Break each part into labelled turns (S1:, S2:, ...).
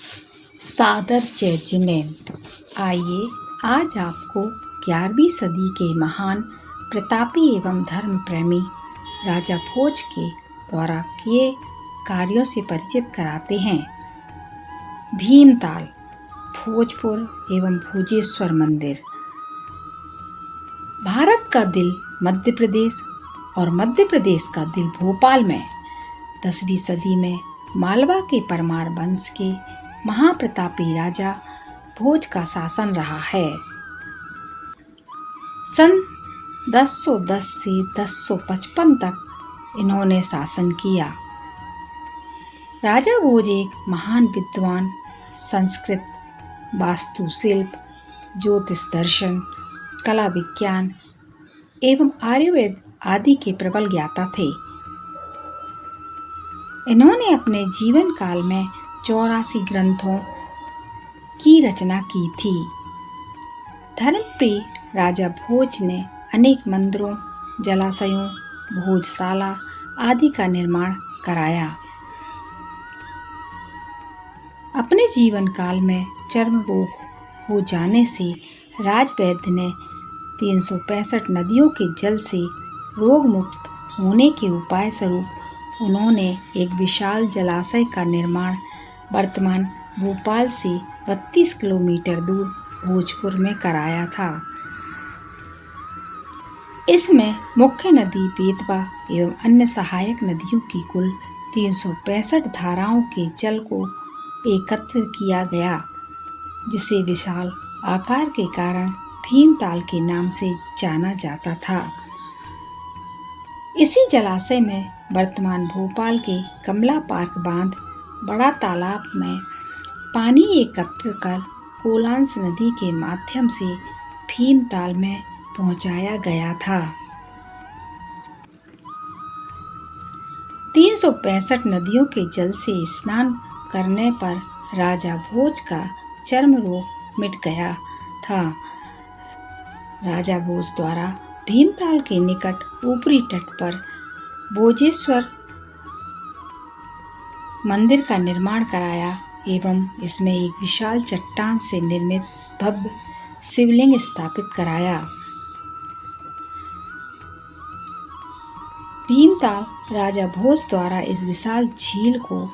S1: सादर जय जिनेंद्र। आइए आज आपको 11वीं सदी के महान प्रतापी एवं धर्म प्रेमी राजा भोज के द्वारा किए कार्यों से परिचित कराते हैं। भीमताल, भोजपुर एवं भोजेश्वर मंदिर। भारत का दिल मध्य प्रदेश और मध्य प्रदेश का दिल भोपाल में 10वीं सदी में मालवा के परमार वंश के महाप्रतापी राजा भोज का शासन रहा है। सन 1010 से 1055 तक इन्होंने शासन किया। राजा भोज एक महान विद्वान, संस्कृत, वास्तुशिल्प, ज्योतिष दर्शन, कला विज्ञान एवं आयुर्वेद आदि के प्रबल ज्ञाता थे। इन्होंने अपने जीवन काल में 84 ग्रंथों की रचना की थी। धर्मप्रिय राजा भोज ने अनेक मंदिरों, जलाशयों, भोजशाला आदि का निर्माण कराया। अपने जीवन काल में चर्म रोग हो जाने से राजवैद्य ने 365 नदियों के जल से रोग मुक्त होने के उपाय स्वरूप उन्होंने एक विशाल जलाशय का निर्माण वर्तमान भोपाल से 32 किलोमीटर दूर भोजपुर में कराया था। इसमें मुख्य नदी बेतवा एवं अन्य सहायक नदियों की कुल 365 धाराओं के जल को एकत्रित किया गया, जिसे विशाल आकार के कारण भीमताल के नाम से जाना जाता था। इसी जलाशय में वर्तमान भोपाल के कमला पार्क बांध बड़ा तालाब में पानी एकत्र कर कोलांस नदी के माध्यम से भीमताल में पहुंचाया गया था। 365 नदियों के जल से स्नान करने पर राजा भोज का चर्म रोग मिट गया था। राजा भोज द्वारा भीमताल के निकट ऊपरी तट पर भोजेश्वर मंदिर का निर्माण कराया एवं इसमें एक विशाल चट्टान से निर्मित भव्य शिवलिंग स्थापित कराया। भीमताल राजा भोज द्वारा इस विशाल झील को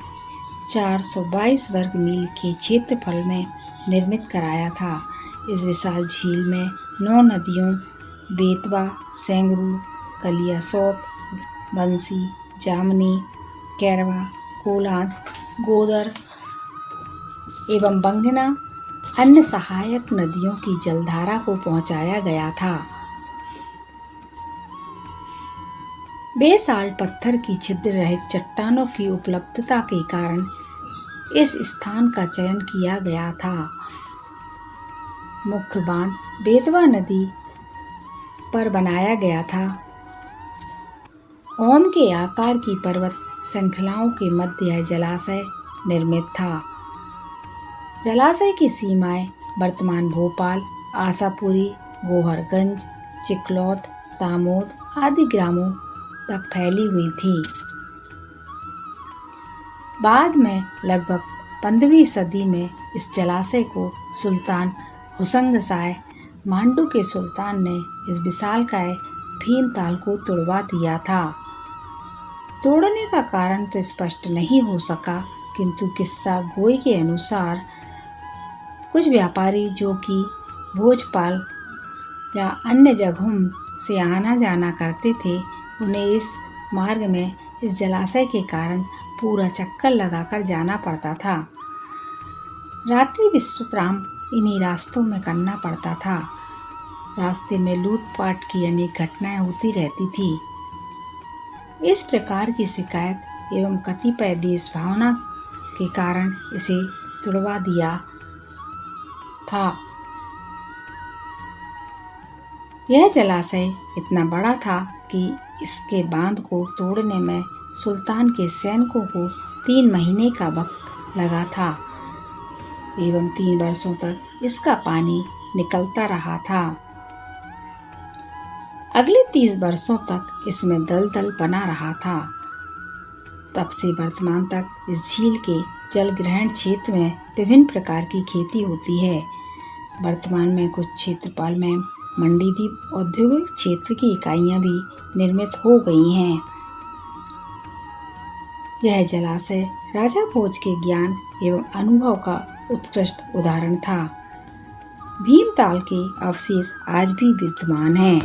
S1: 422 वर्ग मील के क्षेत्रफल में निर्मित कराया था। इस विशाल झील में 9 नदियों बेतवा, सेंगरू, कलियासोत, बंसी, जामनी, कैरवा, कोलांस, गोदर एवं बंगना अन्य सहायक नदियों की जलधारा को पहुंचाया गया था। बेसाल्ट पत्थर की छिद्र रहित चट्टानों की उपलब्धता के कारण इस स्थान का चयन किया गया था। मुख्य बांध बेतवा नदी पर बनाया गया था। ओम के आकार की पर्वत श्रृंखलाओं के मध्य यह जलाशय निर्मित था। जलाशय की सीमाएं वर्तमान भोपाल, आशापुरी, गोहरगंज, चिकलौत, तामोद आदि ग्रामों तक फैली हुई थी। बाद में लगभग 15वीं सदी में इस जलाशय को सुल्तान हुसंगशाह मांडू के सुल्तान ने इस विशालकाय भीमताल को तुड़वा दिया था। तोड़ने का कारण तो स्पष्ट नहीं हो सका, किंतु किस्सा गोई के अनुसार कुछ व्यापारी जो कि भोजपाल या अन्य जगहों से आना जाना करते थे, उन्हें इस मार्ग में इस जलाशय के कारण पूरा चक्कर लगाकर जाना पड़ता था। रात्रि विश्राम इन्हीं रास्तों में करना पड़ता था। रास्ते में लूटपाट की अनेक घटनाएं होती रहती थी। इस प्रकार की शिकायत एवं कतिपय देशभावना के कारण इसे तुड़वा दिया था। यह जलाशय इतना बड़ा था कि इसके बांध को तोड़ने में सुल्तान के सैनिकों को 3 महीने का वक्त लगा था एवं 3 वर्षों तक इसका पानी निकलता रहा था। अगले 30 वर्षों तक इसमें दलदल बना रहा था। तब से वर्तमान तक इस झील के जल ग्रहण क्षेत्र में विभिन्न प्रकार की खेती होती है। वर्तमान में कुछ क्षेत्रफल में मंडीदीप औद्योगिक क्षेत्र की इकाइयां भी निर्मित हो गई हैं। यह जलाशय राजा भोज के ज्ञान एवं अनुभव का उत्कृष्ट उदाहरण था। भीमताल के अवशेष आज भी विद्यमान हैं।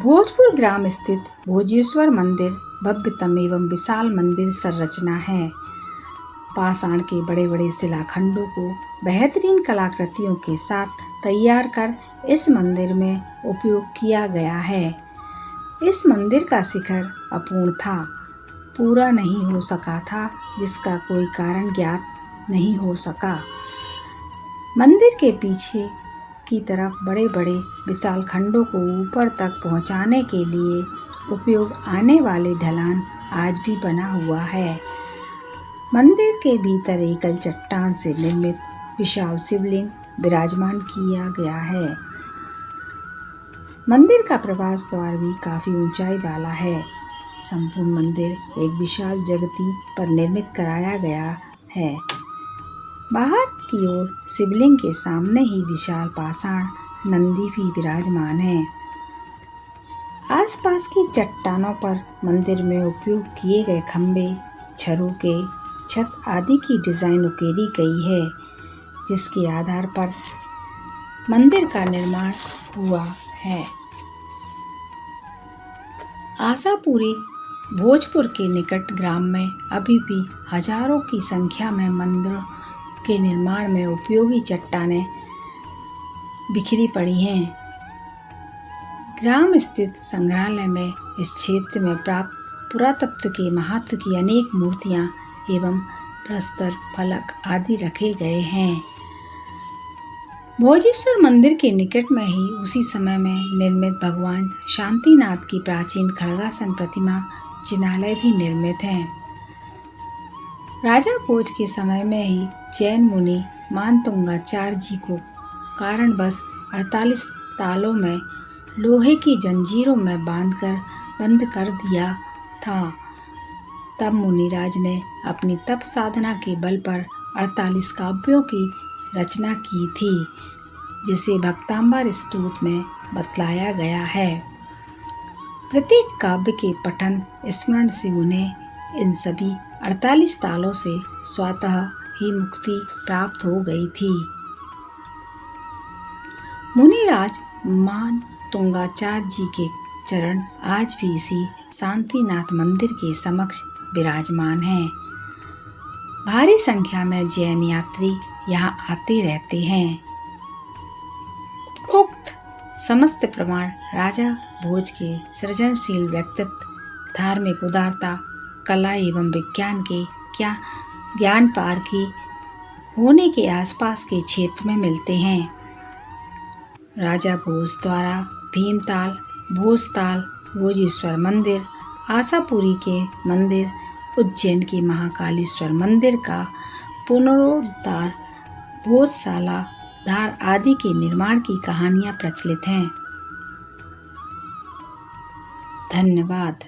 S1: भोजपुर ग्राम स्थित भोजेश्वर मंदिर भव्यतम एवं विशाल मंदिर संरचना है। पाषाण के बड़े बड़े शिलाखंडों को बेहतरीन कलाकृतियों के साथ तैयार कर इस मंदिर में उपयोग किया गया है। इस मंदिर का शिखर अपूर्ण था, पूरा नहीं हो सका था, जिसका कोई कारण ज्ञात नहीं हो सका। मंदिर के पीछे की तरफ बड़े बड़े विशाल खंडों को ऊपर तक पहुंचाने के लिए उपयोग आने वाले ढलान आज भी बना हुआ है। मंदिर के भीतर एकल चट्टान से निर्मित विशाल शिवलिंग विराजमान किया गया है। मंदिर का प्रवेश द्वार भी काफी ऊंचाई वाला है। संपूर्ण मंदिर एक विशाल जगती पर निर्मित कराया गया है। बाहर की ओर शिवलिंग के सामने ही विशाल पाषाण नंदी भी विराजमान है। आसपास की चट्टानों पर मंदिर में उपयोग किए गए खंभे, झरोके, छत आदि की डिजाइन उकेरी गई है, जिसके आधार पर मंदिर का निर्माण हुआ है। आशापुरी भोजपुर के निकट ग्राम में अभी भी हजारों की संख्या में मंदिरों के निर्माण में उपयोगी चट्टानें बिखरी पड़ी हैं। ग्राम स्थित संग्रहालय में इस क्षेत्र में प्राप्त पुरातत्व के महत्व की अनेक मूर्तियां एवं प्रस्तर फलक आदि रखे गए हैं। भोजेश्वर मंदिर के निकट में ही उसी समय में निर्मित भगवान शांतिनाथ की प्राचीन खड़गासन प्रतिमा जिनालय भी निर्मित है। राजा भोज के समय में ही जैन मुनि मानतुंगाचार्य जी को कारणवश 48 तालों में लोहे की जंजीरों में बांधकर बंद कर दिया था। तब मुनिराज ने अपनी तप साधना के बल पर 48 काव्यों की रचना की थी, जिसे भक्तांबर स्तोत्र में बतलाया गया है। प्रत्येक काव्य के पठन स्मरण से उन्हें इन सभी 48 तालों से स्वतः ही मुक्ति प्राप्त हो गई थी। मुनिराज मानतुंगाचार्य जी के चरण आज भी इसी शांतिनाथ मंदिर के समक्ष विराजमान हैं। भारी संख्या में जैन यात्री यहाँ आते रहते हैं। उपरोक्त समस्त प्रमाण राजा भोज के सृजनशील व्यक्तित्व, धार्मिक उदारता, कला एवं विज्ञान के ज्ञान पारखी होने के आसपास के क्षेत्र में मिलते हैं। राजा भोज द्वारा भीमताल, भोजताल, भोजेश्वर मंदिर, आशापुरी के मंदिर, उज्जैन के महाकालेश्वर मंदिर का पुनरोद्धार, भोजशाला, धार आदि के निर्माण की कहानियां प्रचलित हैं। धन्यवाद।